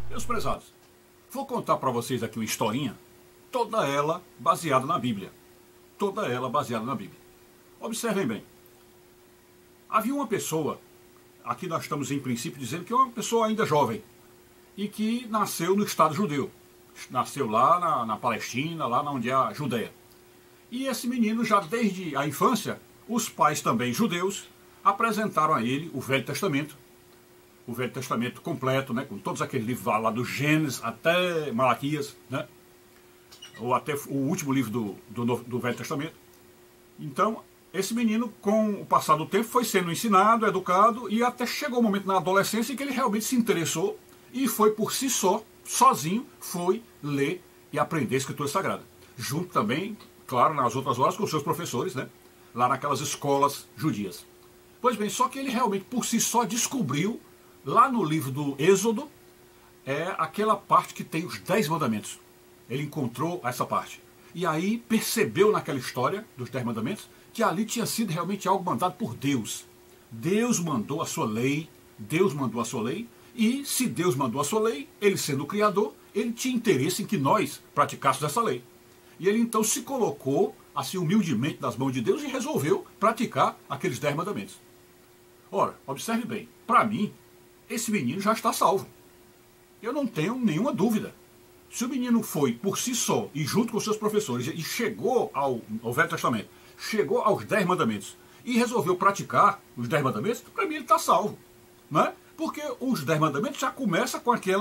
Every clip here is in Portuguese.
Meus prezados, vou contar para vocês aqui uma historinha, toda ela baseada na Bíblia. Toda ela baseada na Bíblia. Observem bem. Havia uma pessoa, aqui nós estamos em princípio dizendo que é uma pessoa ainda jovem, e que nasceu no Estado judeu. Nasceu lá na Palestina, lá onde é a Judéia. E esse menino, já desde a infância, os pais também judeus, apresentaram a ele o Velho Testamento. O Velho Testamento completo, né, com todos aqueles livros lá do Gênesis até Malaquias, né, ou até o último livro do Velho Testamento. Então, esse menino, com o passar do tempo, foi sendo ensinado, educado, e até chegou um momento na adolescência em que ele realmente se interessou e foi por si só, sozinho, foi ler e aprender a Escritura Sagrada. Junto também, claro, nas outras horas, com os seus professores, né, lá naquelas escolas judias. Pois bem, só que ele realmente por si só descobriu, lá no livro do Êxodo, é aquela parte que tem os 10 mandamentos. Ele encontrou essa parte. E aí percebeu naquela história dos 10 mandamentos que ali tinha sido realmente algo mandado por Deus. Deus mandou a sua lei, Deus mandou a sua lei, e se Deus mandou a sua lei, ele sendo o Criador, ele tinha interesse em que nós praticássemos essa lei. E ele então se colocou, assim humildemente, nas mãos de Deus e resolveu praticar aqueles 10 mandamentos. Ora, observe bem, para mim, esse menino já está salvo. Eu não tenho nenhuma dúvida. Se o menino foi por si só e junto com seus professores e chegou ao Velho Testamento, chegou aos 10 mandamentos e resolveu praticar os 10 mandamentos, para mim ele está salvo. Não é? Porque os 10 mandamentos já começa com aquele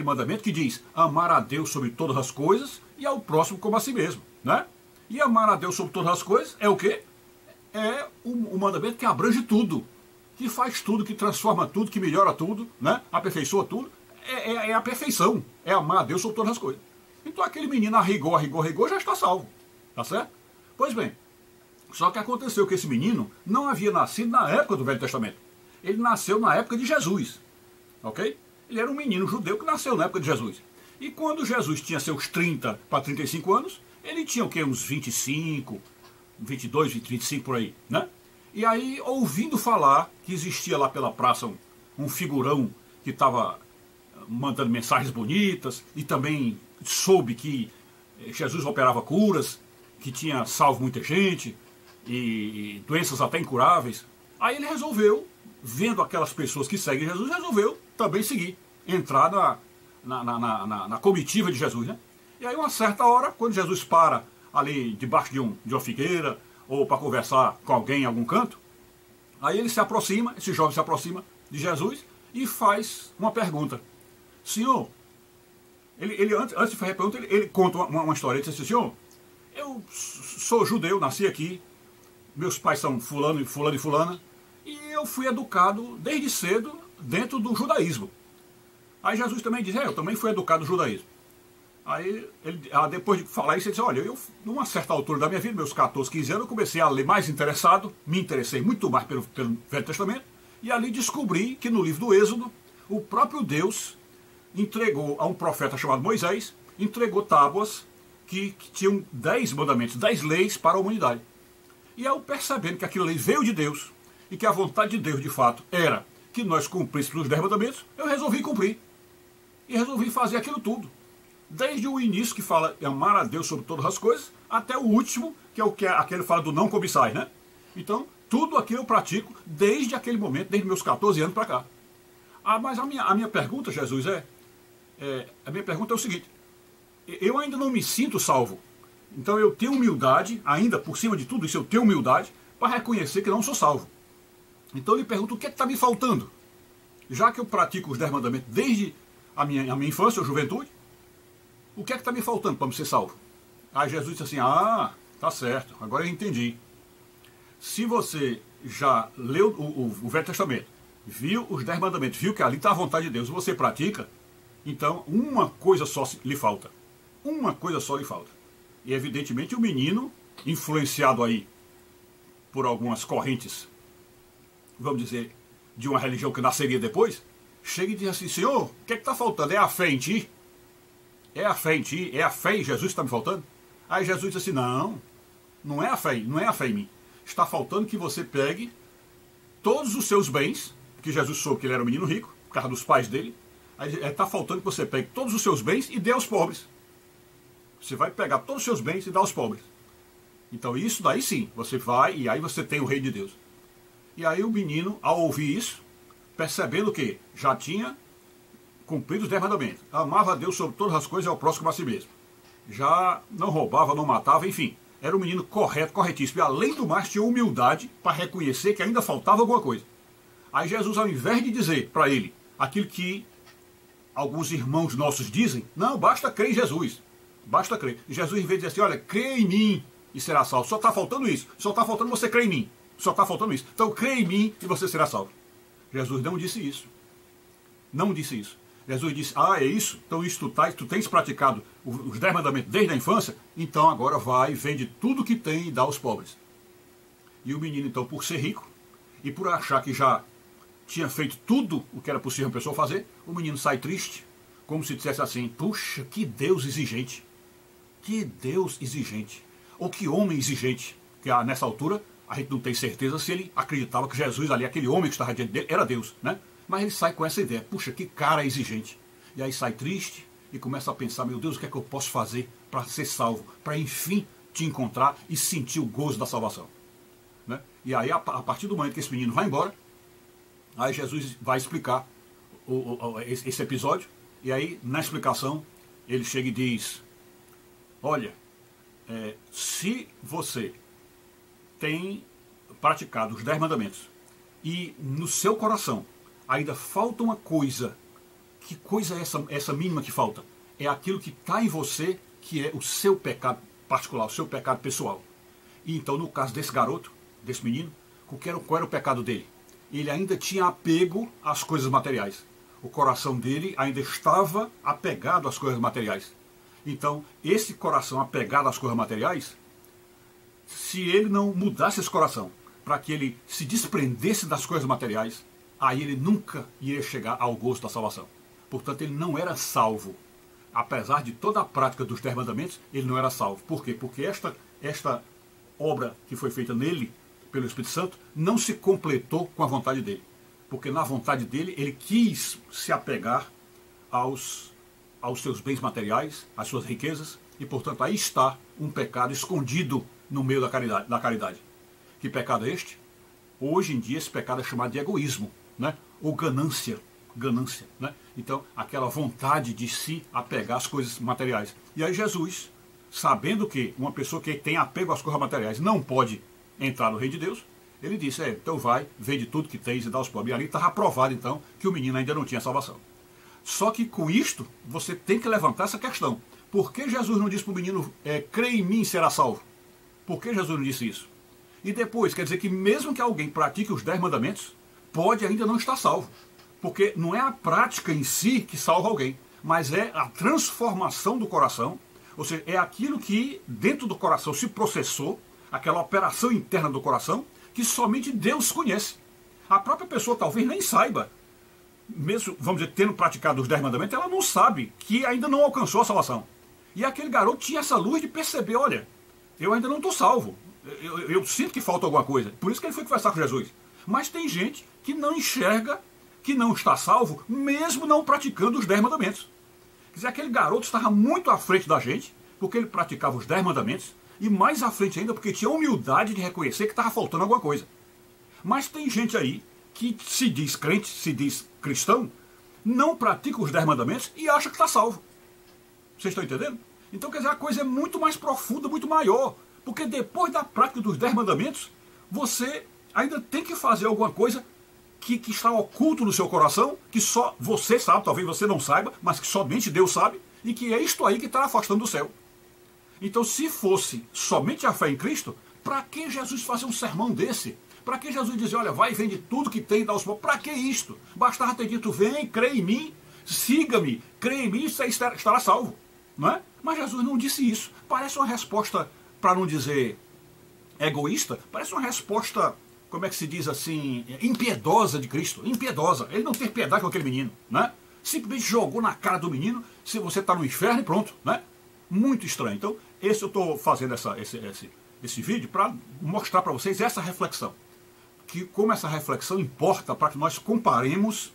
mandamento que diz amar a Deus sobre todas as coisas e ao próximo como a si mesmo. Né? E amar a Deus sobre todas as coisas é o quê? É um mandamento que abrange tudo, que faz tudo, que transforma tudo, que melhora tudo, né? Aperfeiçoa tudo. É a perfeição, é amar a Deus sobre todas as coisas. Então aquele menino a rigor, já está salvo. Tá certo? Pois bem, só que aconteceu que esse menino não havia nascido na época do Velho Testamento. Ele nasceu na época de Jesus. Ok? Ele era um menino judeu que nasceu na época de Jesus. E quando Jesus tinha seus 30 para 35 anos, ele tinha o quê? Uns 25, 22, 25 por aí, né? E aí, ouvindo falar que existia lá pela praça um figurão que estava mandando mensagens bonitas, e também soube que Jesus operava curas, que tinha salvo muita gente, e doenças até incuráveis, aí ele resolveu, vendo aquelas pessoas que seguem Jesus, resolveu também seguir, entrar na comitiva de Jesus, né? E aí, uma certa hora, quando Jesus para ali debaixo de uma figueira, ou para conversar com alguém em algum canto, aí ele se aproxima, esse jovem se aproxima de Jesus e faz uma pergunta. Senhor, antes de fazer a pergunta, ele conta uma história. Ele diz assim: Senhor, eu sou judeu, nasci aqui, meus pais são fulano e fulana, e eu fui educado desde cedo dentro do judaísmo. Aí Jesus também diz: eu também fui educado no judaísmo. Aí, depois de falar isso, ele disse: olha, eu, numa certa altura da minha vida, meus 14, 15 anos, eu comecei a ler mais interessado, me interessei muito mais pelo Velho Testamento, e ali descobri que no livro do Êxodo, o próprio Deus entregou a um profeta chamado Moisés, entregou tábuas que tinham 10 mandamentos, 10 leis para a humanidade. E eu, percebendo que aquilo ali veio de Deus, e que a vontade de Deus, de fato, era que nós cumpríssemos os 10 mandamentos, eu resolvi cumprir. E resolvi fazer aquilo tudo. Desde o início, que fala amar a Deus sobre todas as coisas, até o último, que é aquele que fala do não cobiçar, né? Então, tudo aquilo eu pratico desde aquele momento, desde meus 14 anos para cá. Mas a minha pergunta, Jesus, a minha pergunta é o seguinte: eu ainda não me sinto salvo. Então eu tenho humildade, ainda por cima de tudo isso, eu tenho humildade para reconhecer que não sou salvo. Então eu lhe pergunto: o que é que está me faltando? Já que eu pratico os 10 mandamentos desde a minha infância ou juventude, o que é que está me faltando para me ser salvo? Aí Jesus disse assim: tá certo, agora eu entendi. se você já leu o Velho Testamento, viu os 10 mandamentos, viu que ali está a vontade de Deus, você pratica, então uma coisa só lhe falta. Uma coisa só lhe falta. E evidentemente o menino, influenciado aí por algumas correntes, vamos dizer, de uma religião que nasceria depois, chega e diz assim: Senhor, o que está faltando? É a fé em ti? É a fé em ti? É a fé em Jesus que está me faltando? Aí Jesus diz assim: não, não é a fé em mim. Está faltando que você pegue todos os seus bens, que Jesus soube que ele era um menino rico, por causa dos pais dele. Aí está faltando que você pegue todos os seus bens e dê aos pobres. Você vai pegar todos os seus bens e dar aos pobres. Então isso daí sim, você vai e aí você tem o reino de Deus. E aí o menino, ao ouvir isso, percebendo que já tinha cumprido os 10 mandamentos, amava a Deus sobre todas as coisas e ao próximo a si mesmo, já não roubava, não matava, enfim, era um menino correto, corretíssimo, e além do mais tinha humildade para reconhecer que ainda faltava alguma coisa. Aí Jesus, ao invés de dizer para ele aquilo que alguns irmãos nossos dizem, não, basta crer em Jesus, basta crer. E Jesus, em vez de dizer assim: olha, crê em mim e será salvo, só está faltando isso, só está faltando você crer em mim, só está faltando isso, então crê em mim e você será salvo. Jesus não disse isso, não disse isso. Jesus disse: ah, é isso? Então isso tu tens praticado os 10 mandamentos desde a infância? Então agora vai, vende tudo que tem e dá aos pobres. E o menino, então, por ser rico e por achar que já tinha feito tudo o que era possível uma pessoa fazer, o menino sai triste, como se dissesse assim: puxa, que Deus exigente, que Deus exigente, ou que homem exigente, que nessa altura a gente não tem certeza se ele acreditava que Jesus ali, aquele homem que estava diante dele, era Deus, né? Mas ele sai com essa ideia: puxa, que cara exigente. E aí sai triste e começa a pensar: meu Deus, o que é que eu posso fazer para ser salvo, para enfim te encontrar e sentir o gozo da salvação, né? E aí, a partir do momento que esse menino vai embora, aí Jesus vai explicar esse episódio. E aí, na explicação, ele chega e diz: olha, se você tem praticado os 10 mandamentos e no seu coração ainda falta uma coisa, que coisa é essa mínima que falta? É aquilo que está em você, que é o seu pecado particular, o seu pecado pessoal. E então, no caso desse garoto, desse menino, qual era o pecado dele? Ele ainda tinha apego às coisas materiais. O coração dele ainda estava apegado às coisas materiais. Então, esse coração apegado às coisas materiais, se ele não mudasse esse coração para que ele se desprendesse das coisas materiais, aí ele nunca iria chegar ao gozo da salvação. Portanto, ele não era salvo. Apesar de toda a prática dos 10 mandamentos, ele não era salvo. Por quê? Porque esta obra que foi feita nele, pelo Espírito Santo, não se completou com a vontade dele. Porque na vontade dele, ele quis se apegar aos seus bens materiais, às suas riquezas, e portanto aí está um pecado escondido no meio da caridade. Que pecado é este? Hoje em dia esse pecado é chamado de egoísmo, né? Ou ganância, né? Então, aquela vontade de se apegar às coisas materiais. E aí Jesus, sabendo que uma pessoa que tem apego às coisas materiais não pode entrar no reino de Deus, ele disse: então vai, vende tudo que tens e dá aos pobres. E ali estava provado então que o menino ainda não tinha salvação. Só que com isto, você tem que levantar essa questão. Por que Jesus não disse para o menino: crê em mim e será salvo? Por que Jesus não disse isso? E depois, quer dizer que mesmo que alguém pratique os 10 mandamentos, pode ainda não estar salvo. Porque não é a prática em si que salva alguém, mas é a transformação do coração, ou seja, é aquilo que dentro do coração se processou, aquela operação interna do coração, que somente Deus conhece. A própria pessoa talvez nem saiba, mesmo, vamos dizer, tendo praticado os 10 mandamentos, ela não sabe que ainda não alcançou a salvação. E aquele garoto tinha essa luz de perceber: olha, eu ainda não estou salvo, eu sinto que falta alguma coisa. Por isso que ele foi conversar com Jesus. Mas tem gente que não enxerga que não está salvo, mesmo não praticando os 10 mandamentos. Quer dizer, aquele garoto estava muito à frente da gente, porque ele praticava os 10 mandamentos, e mais à frente ainda porque tinha humildade de reconhecer que estava faltando alguma coisa. Mas tem gente aí que se diz crente, se diz cristão, não pratica os 10 mandamentos e acha que está salvo. Vocês estão entendendo? Então, quer dizer, a coisa é muito mais profunda, muito maior. Porque depois da prática dos 10 mandamentos, você ainda tem que fazer alguma coisa que está oculto no seu coração, que só você sabe, talvez você não saiba, mas que somente Deus sabe, e que é isto aí que está afastando do céu. Então, se fosse somente a fé em Cristo, Para que Jesus fazer um sermão desse? Para que Jesus dizer, olha, vai e vende tudo que tem e dá aos pobres? Para que isto? Bastava ter dito, vem, crê em mim, siga-me, crê em mim, você estará salvo. Não é? Mas Jesus não disse isso. Parece uma resposta, para não dizer egoísta, parece uma resposta, como é que se diz assim, impiedosa de Cristo. Impiedosa. Ele não teve piedade com aquele menino. Né? Simplesmente jogou na cara do menino, se você está no inferno e pronto. Né? Muito estranho. Então, eu estou fazendo esse vídeo para mostrar para vocês essa reflexão. Que como essa reflexão importa para que nós comparemos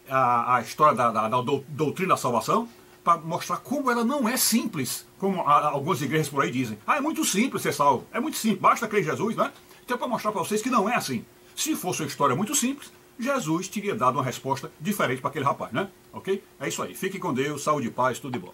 a história da doutrina da salvação, para mostrar como ela não é simples, como algumas igrejas por aí dizem. Ah, é muito simples ser salvo, é muito simples, basta crer em Jesus, né? Então, para mostrar para vocês que não é assim. Se fosse uma história muito simples, Jesus teria dado uma resposta diferente para aquele rapaz, né? Ok? É isso aí. Fique com Deus, saúde e paz, tudo de bom.